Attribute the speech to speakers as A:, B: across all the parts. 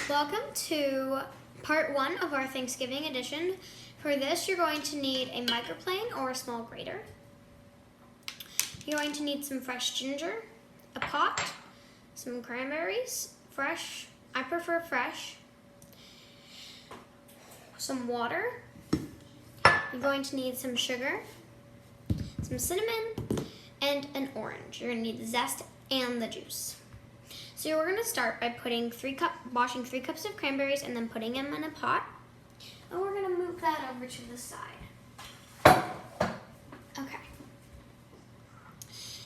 A: Welcome to part 1 of our Thanksgiving edition. For this, you're going to need a microplane or a small grater. You're going to need some fresh ginger, a pot, some cranberries, fresh, I prefer fresh, some water. You're going to need some sugar, some cinnamon, and an orange. You're going to need the zest and the juice. So we're going to start by washing 3 cups of cranberries and then putting them in a pot. And we're going to move that over to the side. Okay.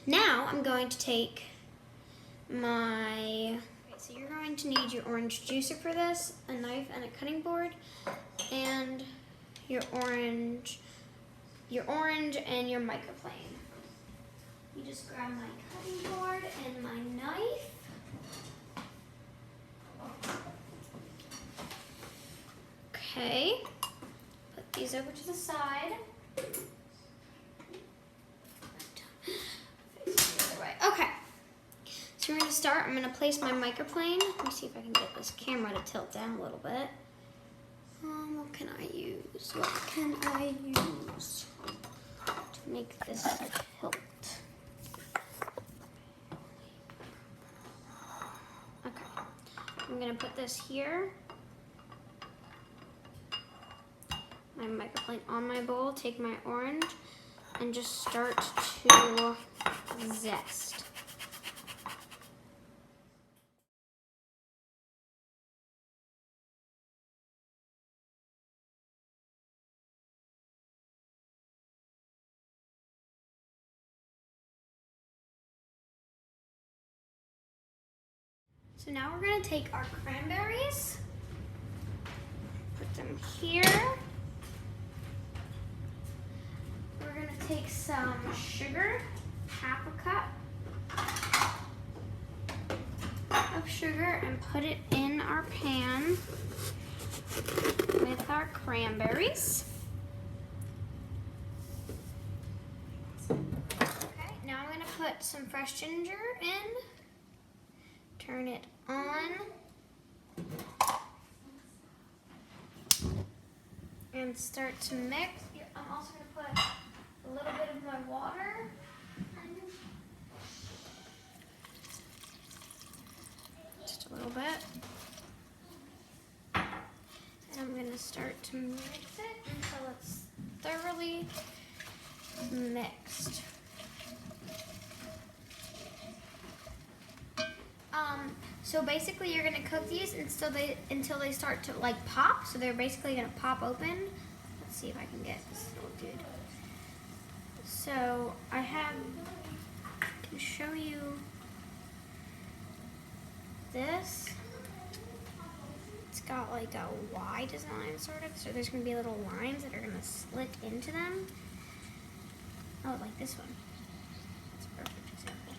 A: Now I'm going to take so you're going to need your orange juicer for this, a knife and a cutting board, and your orange and your microplane. You just grab my cutting board and my knife. Okay, put these over to the side. Okay, so we're going to start. I'm going to place my microplane. Let me see if I can get this camera to tilt down a little bit. What can I use? What can I use to make this tilt? Okay, I'm going to put this here. My microplane on my bowl, take my orange, and just start to zest. So now we're going to take our cranberries, put them here. We're going to take some sugar, half a cup of sugar, and put it in our pan with our cranberries. Okay, now I'm going to put some fresh ginger in, turn it on, and start to mix. I'm also going to put a little bit of my water. Just a little bit. And I'm going to start to mix it until it's thoroughly mixed. So basically you're going to cook these until they start to like pop. So they're basically going to pop open. Let's see if I can get this little dude. So I can show you this. It's got like a Y design sort of. So there's going to be little lines that are going to slit into them. Oh, like this one. That's a perfect example.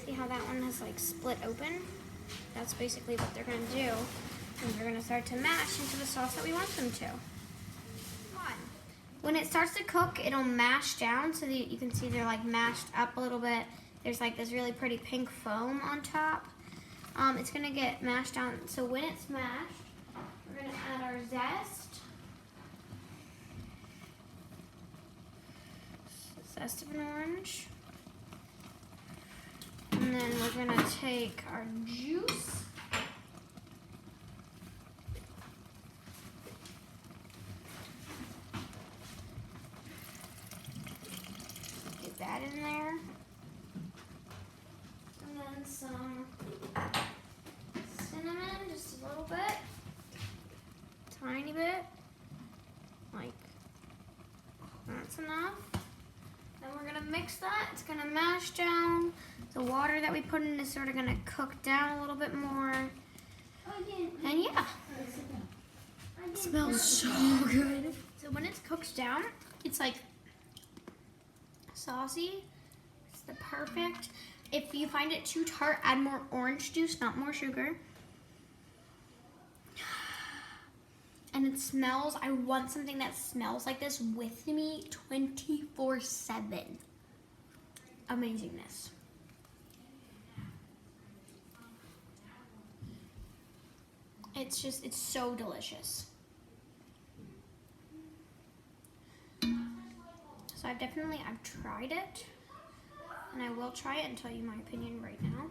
A: See how that one has like split open? That's basically what they're going to do. And they're going to start to mash into the sauce that we want them to. When it starts to cook, it'll mash down so that you can see they're like mashed up a little bit. There's like this really pretty pink foam on top. It's going to get mashed down. So when it's mashed, we're going to add our zest of an orange. And then we're going to take our juice. Get that in there. And then some cinnamon, just a little bit. Tiny bit. Like, that's enough. Then we're going to mix that. It's going to mash down. The water that we put in is sort of going to cook down a little bit more. And yeah, it smells so good. So when it's cooked down, it's like saucy. It's the perfect. If you find it too tart, add more orange juice, not more sugar. And it smells, I want something that smells like this with me 24/7. Amazingness. it's so delicious. So I've tried it, and I will try it and tell you my opinion right now.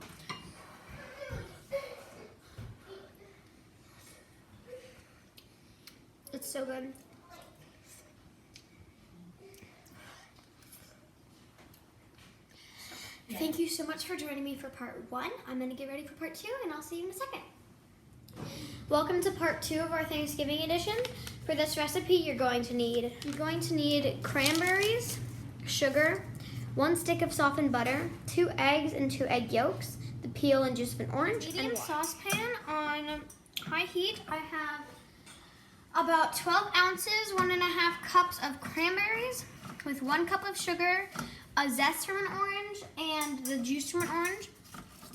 A: It's so good. Thank you so much for joining me for part 1. I'm gonna get ready for part 2, and I'll see you in a second. Welcome to part 2 of our Thanksgiving edition. For this recipe, you're going to need cranberries, sugar, 1 stick of softened butter, 2 eggs and 2 egg yolks, the peel and juice of an orange, and a saucepan on high heat. I have about 12 ounces, 1.5 cups of cranberries with 1 cup of sugar, a zest from an orange, and the juice from an orange.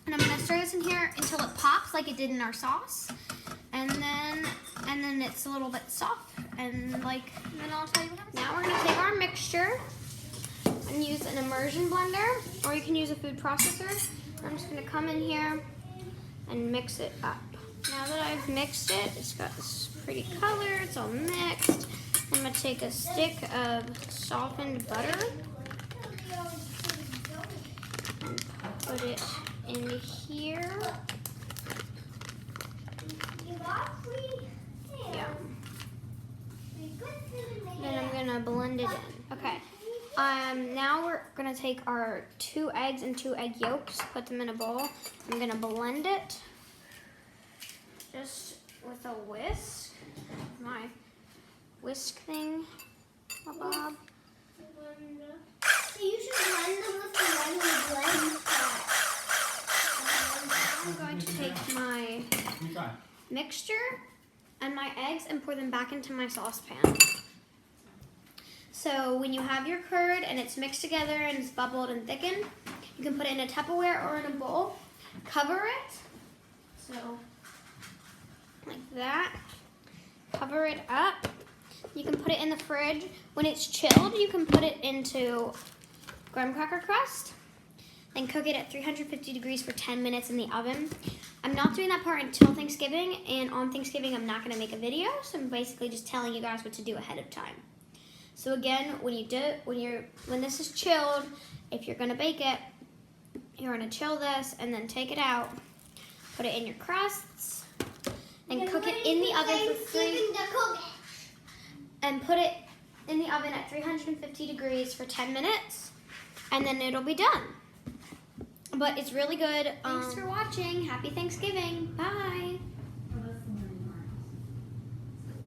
A: And I'm gonna stir this in here until it pops like it did in our sauce. And then it's a little bit soft, and then I'll tell you what happens. Now we're gonna take our mixture and use an immersion blender, or you can use a food processor. I'm just gonna come in here and mix it up. Now that I've mixed it, it's got this pretty color, it's all mixed. I'm gonna take a stick of softened butter and put it in here. Yeah. Then I'm gonna blend it in. Okay. Now we're gonna take our 2 eggs and 2 egg yolks, put them in a bowl. I'm gonna blend it just with a whisk. My whisk thing, Bob.
B: So you should blend them with the one you blend.
A: I'm going to take my mixture and my eggs and pour them back into my saucepan. So when you have your curd and it's mixed together and it's bubbled and thickened, you can put it in a Tupperware or in a bowl. Cover it, so like that. Cover it up. You can put it in the fridge. When it's chilled, you can put it into graham cracker crust and cook it at 350 degrees for 10 minutes in the oven. I'm not doing that part until Thanksgiving, and on Thanksgiving I'm not gonna make a video, so I'm basically just telling you guys what to do ahead of time. So again, when this is chilled, if you're gonna bake it, you're gonna chill this and then take it out, put it in your crusts, and cook it in the oven put it in the oven at 350 degrees for 10 minutes, and then it'll be done. But it's really good. Thanks for watching. Happy Thanksgiving. Bye.